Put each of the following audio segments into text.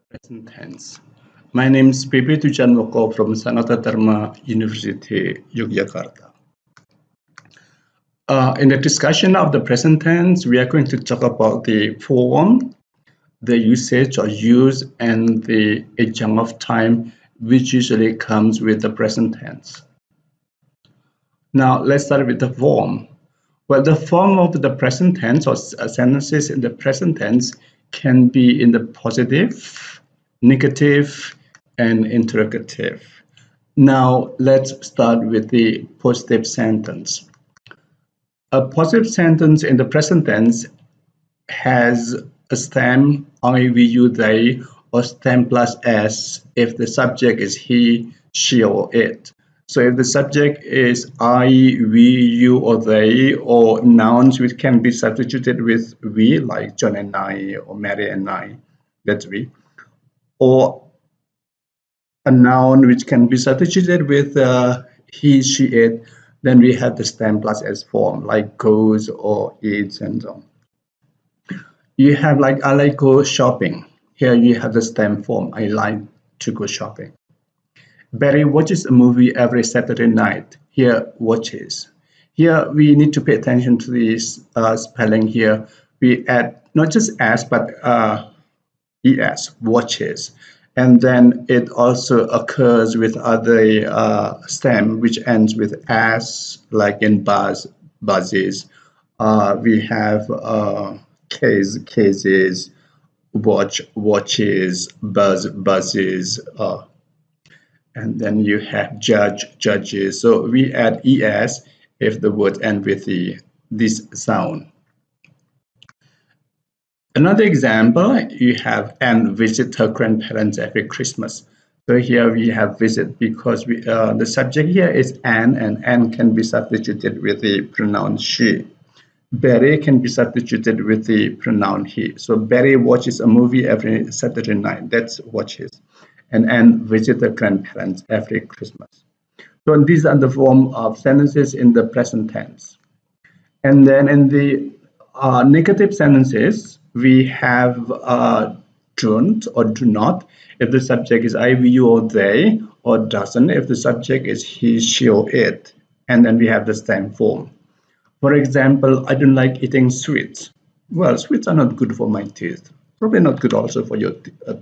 Present tense. My name is P.P. Tujanmoko from Sanata Dharma University, Yogyakarta. In the discussion of the present tense, we are going to talk about the form, the usage or use, and the adjunct of time, which usually comes with the present tense. Now, let's start with the form. Well, the form of the present tense or sentences in the present tense can be in the positive, negative, and interrogative. Now, let's start with the positive sentence. A positive sentence in the present tense has a stem I, we, you, they, or stem plus s if the subject is he, she, or it. So if the subject is I, we, you, or they, or nouns which can be substituted with we, like John and I, or Mary and I, that's we, or a noun which can be substituted with he, she, it, then we have the stem plus s form, like goes or eats and so on. You have like I like go shopping. Here you have the stem form. I like to go shopping. Barry watches a movie every Saturday night. Here watches. Here we need to pay attention to this spelling here. We add not just s but es, watches. And then it also occurs with other stem which ends with s, like in buzz, buzzes. We have cases, watches, buzzes, and then you have judges. So we add es if the word ends with this sound. Another example, you have Anne visit her grandparents every Christmas. So here we have visit because the subject here is Anne, and Anne can be substituted with the pronoun she. Barry can be substituted with the pronoun he. So Barry watches a movie every Saturday night. That's watches. And Anne visits her grandparents every Christmas. So these are the form of sentences in the present tense. And then in the negative sentences, we have don't or do not if the subject is I, we, you, or they, or doesn't if the subject is he, she, or it. And then we have the stem form. For example, I don't like eating sweets. Well, sweets are not good for my teeth. Probably not good also for your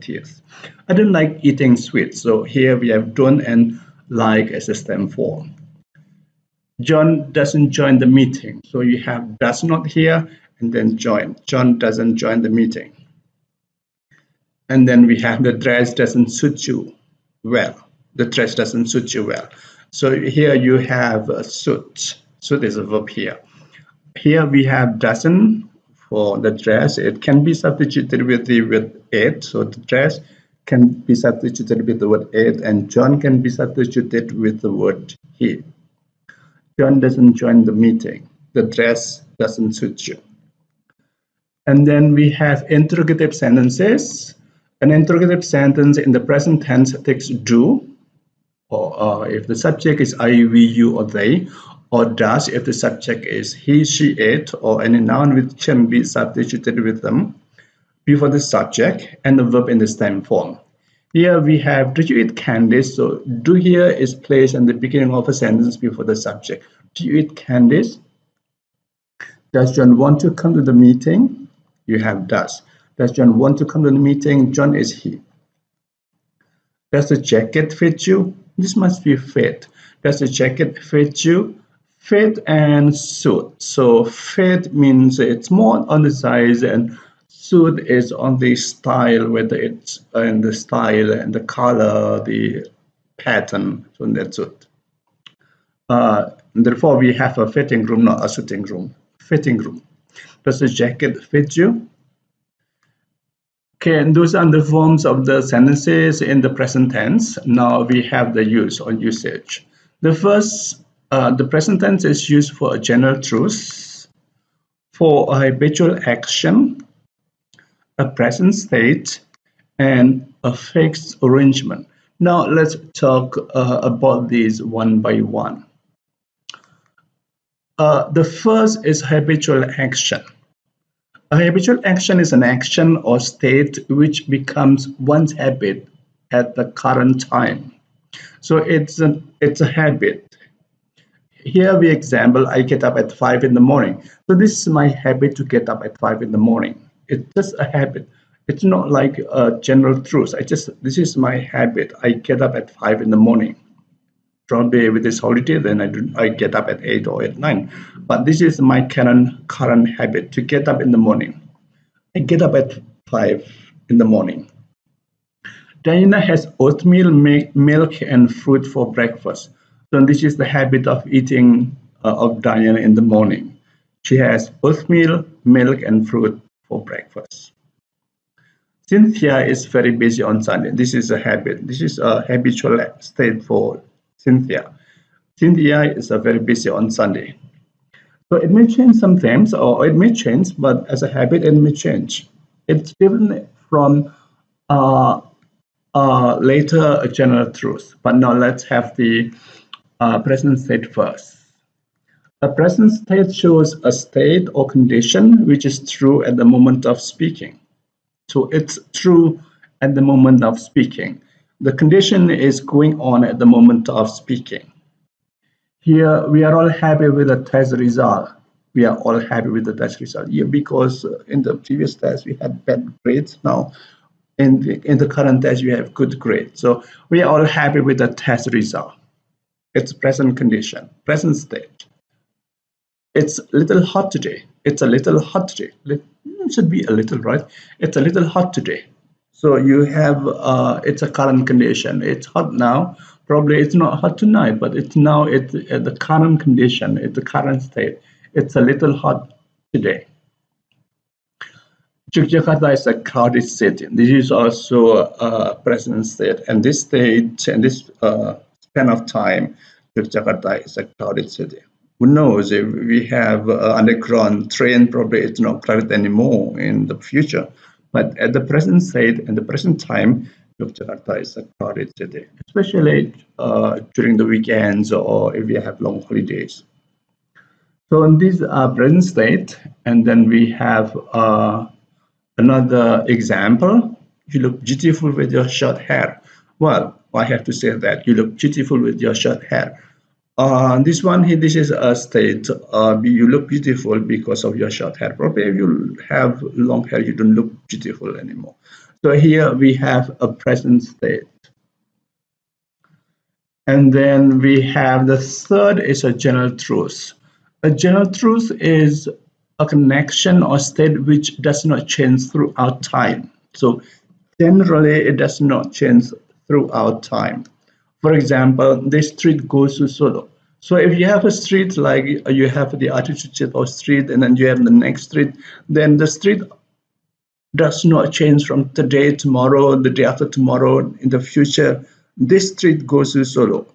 teeth. I don't like eating sweets. So here we have don't and like as a stem form. John doesn't join the meeting. So you have does not here and then join. John doesn't join the meeting. And then we have the dress doesn't suit you well. The dress doesn't suit you well. So here you have a suit. Suit is a verb here. Here we have doesn't for the dress. It can be substituted with it. So the dress can be substituted with the word it, and John can be substituted with the word he. John doesn't join the meeting. The dress doesn't suit you. And then we have interrogative sentences. An interrogative sentence in the present tense takes do, or if the subject is I, we, you, or they, or does if the subject is he, she, it, or any noun which can be substituted with them before the subject, and the verb in the stem form. Here we have do you eat candies? So do here is placed in the beginning of a sentence before the subject. Do you eat candies? Does John want to come to the meeting? You have does. Does John want to come to the meeting? John is he. Does the jacket fit you? This must be fit. Does the jacket fit you? Fit and suit. So fit means it's more on the size, and suit is on the style, whether it's in the style and the color, the pattern. So that's it. Therefore, we have a fitting room, not a suiting room. Fitting room. Does the jacket fit you? Okay, and those are the forms of the sentences in the present tense. Now we have the use or usage. The first, the present tense is used for a general truth, for a habitual action, a present state, and a fixed arrangement. Now let's talk about these one by one. The first is habitual action. A habitual action is an action or state which becomes one's habit at the current time. So it's a habit. Here we example, I get up at 5 in the morning. So this is my habit to get up at 5 in the morning. It's just a habit. It's not like a general truth. This is my habit. I get up at 5 in the morning. Probably with this holiday, then I get up at 8 or at 9. But this is my current habit to get up in the morning. I get up at 5 in the morning. Diana has oatmeal, milk, and fruit for breakfast. So this is the habit of eating of Diana in the morning. She has oatmeal, milk, and fruit for breakfast. Cynthia is very busy on Sunday. This is a habit. This is a habitual state for Cynthia. Cynthia is very busy on Sunday. So it may change sometimes, or it may change, but as a habit, it may change. It's different from later a general truth. But now let's have the present state first. A present state shows a state or condition which is true at the moment of speaking. So it's true at the moment of speaking. The condition is going on at the moment of speaking. Here we are all happy with the test result. We are all happy with the test result. Yeah, because in the previous test we had bad grades. Now in the current test we have good grades. So we are all happy with the test result. It's present condition, present state. It's a little hot today. It's a little hot today. It should be a little, right? It's a little hot today. So you have it's a current condition. It's hot now. Probably it's not hot tonight, but it's now it's the current condition. It's the current state. It's a little hot today. Yogyakarta is a crowded city. This is also a present state, and this state and this span of time, Yogyakarta is a crowded city. Who knows if we have underground train, probably it's not crowded anymore in the future. But at the present state and the present time, Yogyakarta is a crowded city, especially during the weekends or if you have long holidays. So in this present state, and then we have another example. You look beautiful with your short hair. Well, I have to say that you look beautiful with your short hair. This one here, this is a state. You look beautiful because of your short hair. Probably if you have long hair, you don't look beautiful anymore. So here we have a present state. And then we have the third is a general truth. A general truth is a connection or state which does not change throughout time. So generally, it does not change throughout time. For example, the street goes to Solo. So if you have a street like you have the Artichoke street and then you have the next street, then the street does not change from today, tomorrow, the day after tomorrow, in the future. This street goes to Solo.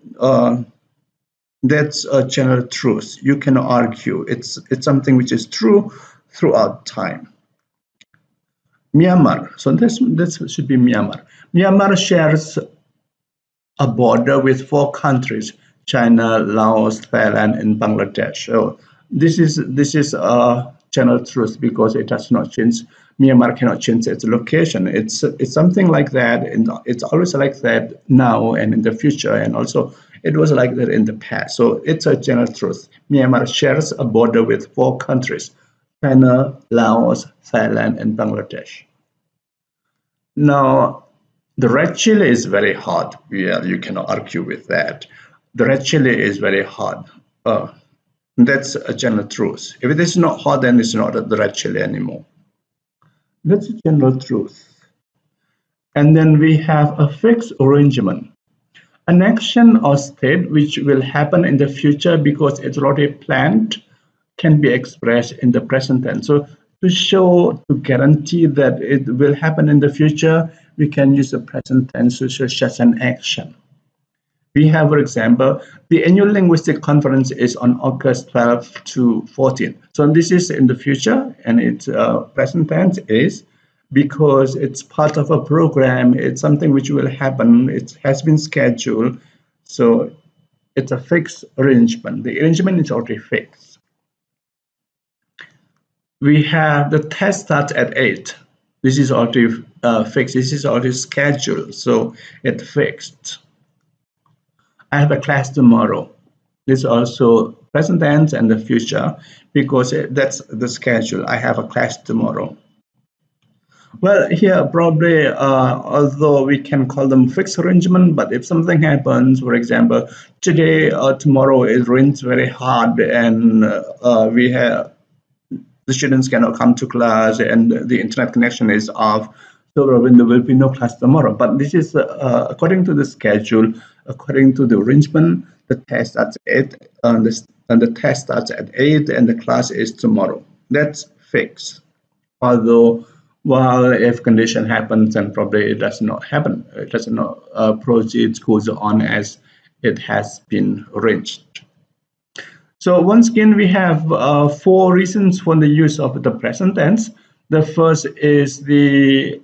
That's a general truth. You cannot argue. It's something which is true throughout time. Myanmar. So this should be Myanmar. Myanmar shares a border with 4 countries: China, Laos, Thailand, and Bangladesh. So this is a general truth because it does not change. Myanmar cannot change its location. It's something like that, and it's always like that now and in the future, and also it was like that in the past. So it's a general truth. Myanmar shares a border with 4 countries: China, Laos, Thailand, and Bangladesh. Now, the red chili is very hot. Yeah, you cannot argue with that. The red chili is very hot. That's a general truth. If it is not hot, then it's not the red chili anymore. That's a general truth. And then we have a fixed arrangement. An action or state which will happen in the future because it's already planned can be expressed in the present tense. So to guarantee that it will happen in the future, we can use the present tense to show such an action. We have, for example, the annual linguistic conference is on August 12 to 14. So this is in the future, and its present tense is because it's part of a program. It's something which will happen. It has been scheduled. So it's a fixed arrangement. The arrangement is already fixed. We have the test starts at 8. This is already fixed. This is already scheduled, so it's fixed. I have a class tomorrow. This is also present tense and the future because that's the schedule. I have a class tomorrow. Well, here probably, although we can call them fixed arrangement, but if something happens, for example, today or tomorrow it rains very hard and we have the students cannot come to class and the internet connection is off, so there will be no class tomorrow. But this is according to the schedule, according to the arrangement. The test starts at 8, and the test starts at 8, and the class is tomorrow. That's fixed. Although, well, if condition happens, then probably it does not happen. It does not proceed, goes on as it has been arranged. So once again, we have 4 reasons for the use of the present tense. The first is the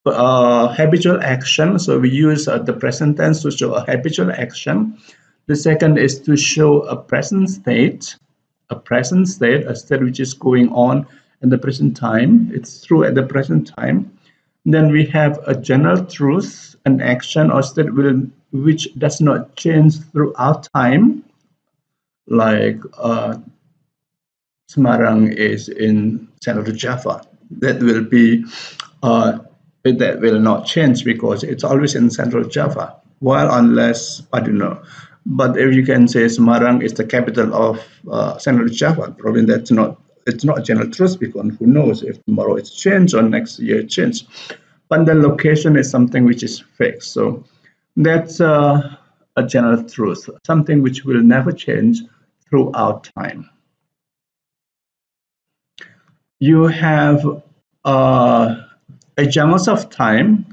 habitual action. So we use the present tense to show a habitual action. The second is to show a present state, a state which is going on in the present time. It's true at the present time. Then we have a general truth, an action or state which does not change throughout time. Like Semarang is in Central Java. That will not change because it's always in Central Java. While unless I don't know, but if you can say Semarang is the capital of Central Java, probably it's not general truth because who knows if tomorrow it's changed or next year it changed. But the location is something which is fixed. So that's a general truth, something which will never change throughout time. You have adjuncts of time.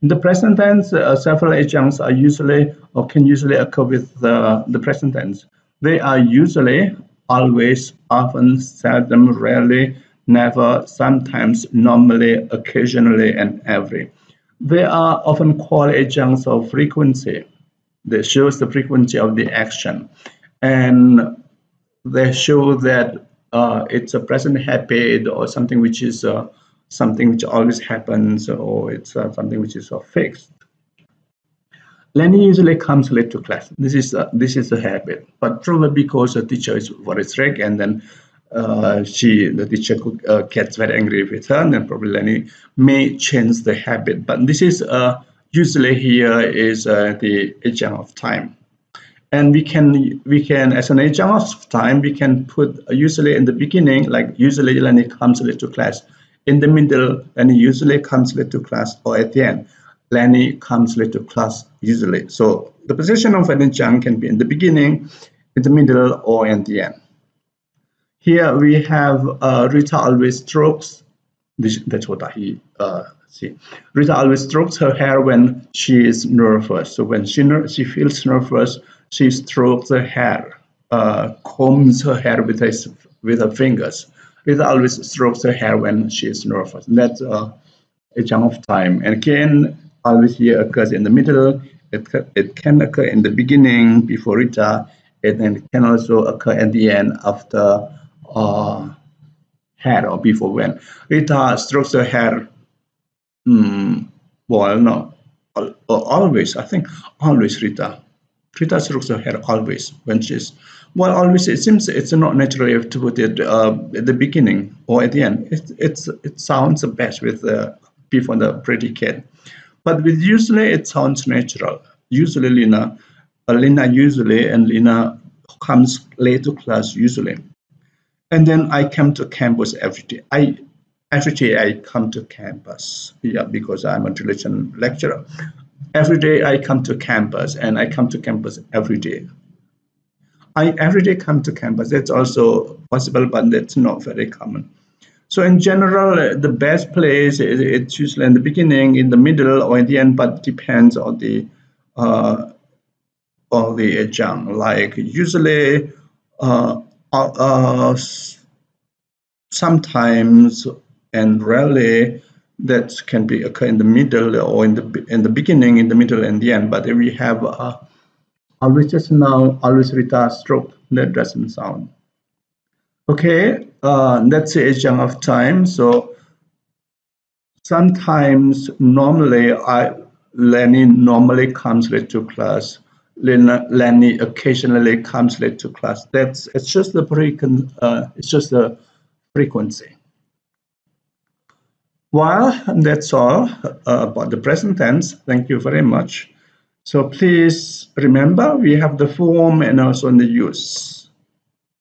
In the present tense, several adjuncts are usually or can usually occur with the present tense. They are usually, always, often, seldom, rarely, never, sometimes, normally, occasionally, and every. They are often called adjuncts of frequency. They show the frequency of the action, and they show that it's a present habit or something which is something which always happens, or it's something which is fixed. Lenny usually comes late to class. This is a habit, but probably because the teacher is very strict, and then the teacher gets very angry with her, and then probably Lenny may change the habit. But this is usually here is the adjunct of time. And we can as an adjunct of time, we can put usually in the beginning, like usually Lenny comes late to class. In the middle, Lenny usually comes late to class, or at the end, Lenny comes late to class usually. So the position of an adjunct can be in the beginning, in the middle, or in the end. Here we have Rita always strokes. That's what I see. Rita always strokes her hair when she is nervous. So when she feels nervous, she strokes her hair, combs her hair with her fingers. Rita always strokes her hair when she is nervous. And that's a chunk of time. And again, always here occurs in the middle. It can occur in the beginning before Rita, and then it can also occur at the end after hair or before when. Rita strokes her hair. Well, no, always. I think always Rita. Rita strokes her hair always when she's, well, always. It seems it's not natural. You have to put it at the beginning or at the end. It sounds best with before the predicate, but with usually it sounds natural. Usually Lina usually, and Lina comes late to class usually, and then I come to campus every day. Every day I come to campus, because I'm a religion lecturer. Every day I come to campus, and I come to campus every day. I every day come to campus. That's also possible, but that's not very common. So in general, the best place it's usually in the beginning, in the middle, or in the end, but depends on the adjunct. Like usually, sometimes and rarely that can be occur in the middle or in the beginning, in the middle, and the end. But if we have always just now, always Rita stroke, that doesn't sound. Okay, that's the chunk of time. So sometimes normally Lenny normally comes late to class. Lenny occasionally comes late to class. It's just the it's just the frequency. Well, that's all about the present tense. Thank you very much. So please remember we have the form and also the use.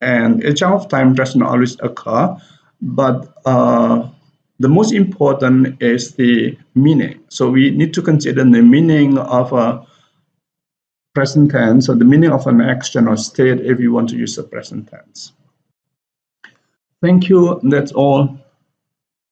And a chunk of time doesn't always occur, but the most important is the meaning. So we need to consider the meaning of a present tense or the meaning of an action or state if you want to use the present tense. Thank you. That's all.